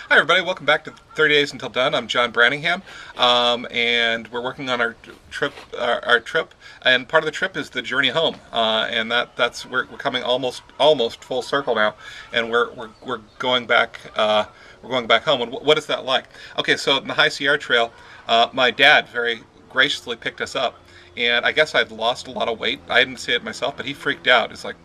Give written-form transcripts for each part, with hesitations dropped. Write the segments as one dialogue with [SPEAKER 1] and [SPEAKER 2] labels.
[SPEAKER 1] Hi everybody, welcome back to 30 Days Until Done. I'm John Branningham, and we're working on our trip, and part of the trip is the journey home, and that's we're coming almost full circle now, and we're going back home. And what is that like? Okay, so in the High Sierra Trail, my dad very graciously picked us up, and I guess I'd lost a lot of weight. I didn't see it myself, but he freaked out. It's like,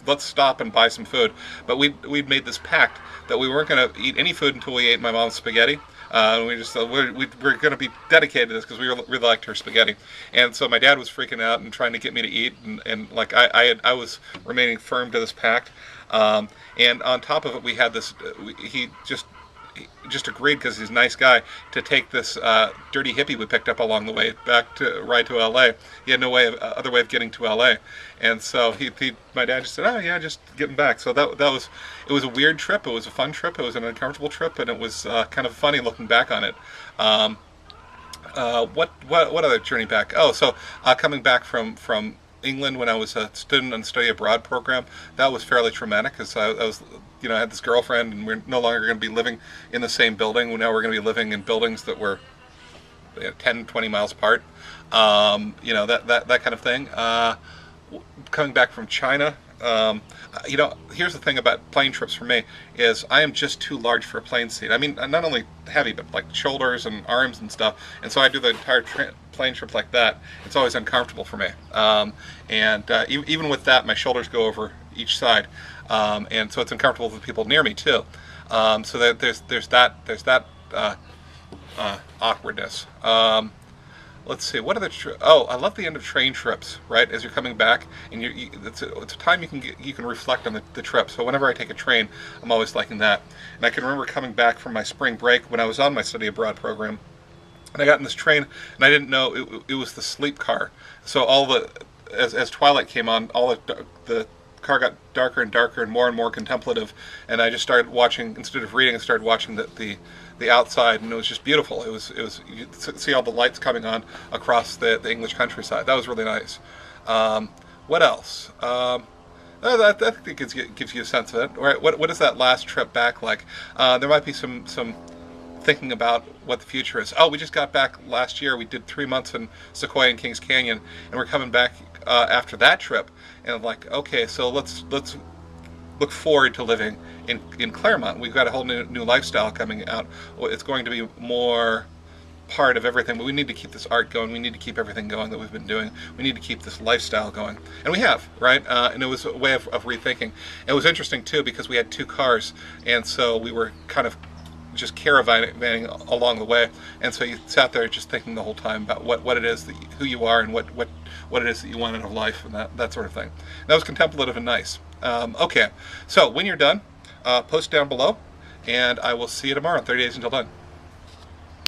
[SPEAKER 1] let's stop and buy some food. But we'd made this pact that we weren't going to eat any food until we ate my mom's spaghetti. We just we're going to be dedicated to this because we really liked her spaghetti. And so my dad was freaking out and trying to get me to eat, and like I was remaining firm to this pact. And on top of it, we had this. He just agreed, because he's a nice guy, to take this dirty hippie we picked up along the way back to ride to LA. He had no other way of getting to LA, and so my dad just said, "Oh yeah, just getting back." So that was it was a weird trip. It was a fun trip. It was an uncomfortable trip, and it was kind of funny looking back on it. What other journey back? Oh, so coming back from England when I was a student on study abroad program, that was fairly traumatic, because I was, I had this girlfriend, and we're no longer going to be living in the same building. Now we're going to be living in buildings that were 10, 20 miles apart. That kind of thing. Coming back from China, here's the thing about plane trips for me is I am just too large for a plane seat. I mean, not only heavy, but like shoulders and arms and stuff. And so I do the entire plane trip like that. It's always uncomfortable for me. Even with that, my shoulders go over each side, and so it's uncomfortable for people near me too. So that there's that awkwardness. Let's see, what are the I love the end of train trips, right? As you're coming back, and it's a time you can reflect on the trip. So whenever I take a train, I'm always liking that. And I can remember coming back from my spring break when I was on my study abroad program, and I got in this train, and I didn't know it was the sleep car. So as twilight came on, all the car got darker and darker and more contemplative, and I just started watching, instead of reading, I started watching the outside, and it was just beautiful. It was you see all the lights coming on across the English countryside. That was really nice. What else? I think it gives you a sense of it. Right? What is that last trip back like? There might be some thinking about what the future is. Oh, we just got back last year. We did 3 months in Sequoia and Kings Canyon, and we're coming back after that trip. And I'm like, okay, so let's look forward to living in Claremont. We've got a whole new lifestyle coming out. It's going to be more part of everything, but we need to keep this art going. We need to keep everything going that we've been doing. We need to keep this lifestyle going, and we have, right? And it was a way of rethinking. It was interesting too, because we had 2 cars, and so we were kind of just caravanning along the way, and so you sat there just thinking the whole time about what it is who you are, and what it is that you want out of life, and that sort of thing. And that was contemplative and nice. Okay, so when you're done, post down below, and I will see you tomorrow on 30 Days Until Done.